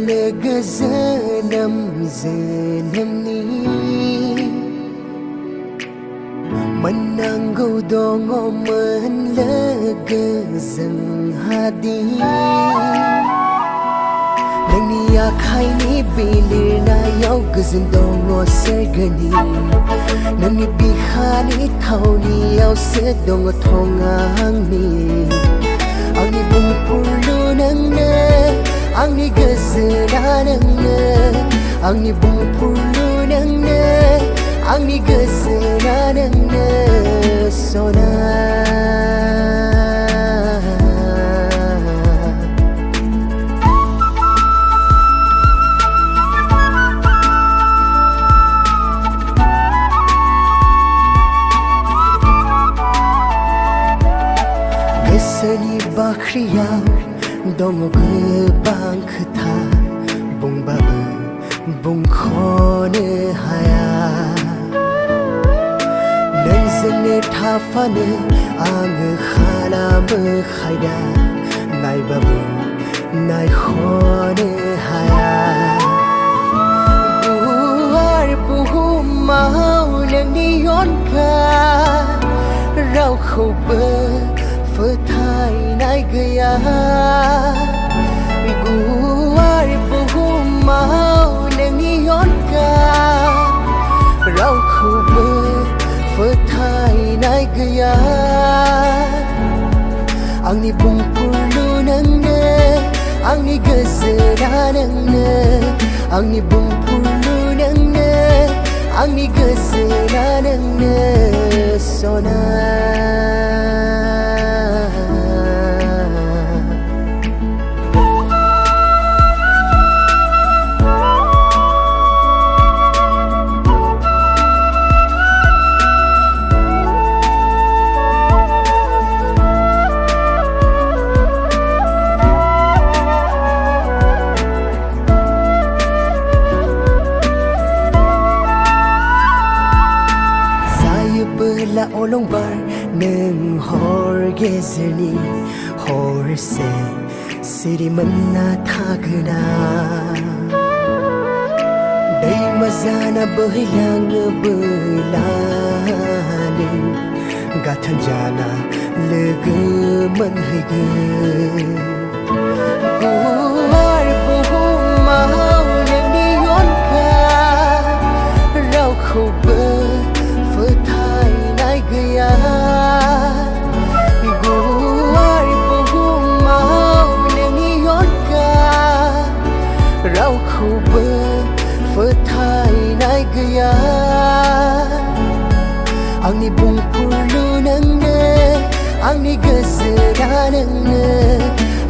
Legazanam zanamni Mananggo dongo man legazang hadi Nangni akai ni bilir na yaw gazan dongo sergani Nangni bihani thau ni yaw se dongo thongang ni Angni bungpulu nang na Angni gazana nang na Angni bungpulu nang na Angni gazana nang na Sona Gasani bakriyaw Dongo gebang kata Bungbabu bungkhone haya Nenzene thafane ang khala mekhaida Nai babu nai khone haya Buar buhu mau nang niyon ka Rau khâu bơ phơ thai nai gaya Guar buhu mau nang niyon ka Rau khâu bơ phơ thai nai gaya Ang ni bungpulu nang na Ang ni gazana nang na Ang ni bungpulu nang na Ang ni gazana nang na Sona La olong bar neng hor gezerni hor se siri manna thagna dai mazana behilang belani gathan jana lege man hege guar buhu mau neng niyon ka rau khâu bơ phơ thai nai gaya Guar buhu mau nang niyon ka Rau khâu bơ phơ thai nai gaya Ang ni bungpulu nang na Ang ni gazana nang na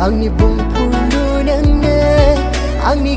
Ang ni bungpulu nang na Ang ni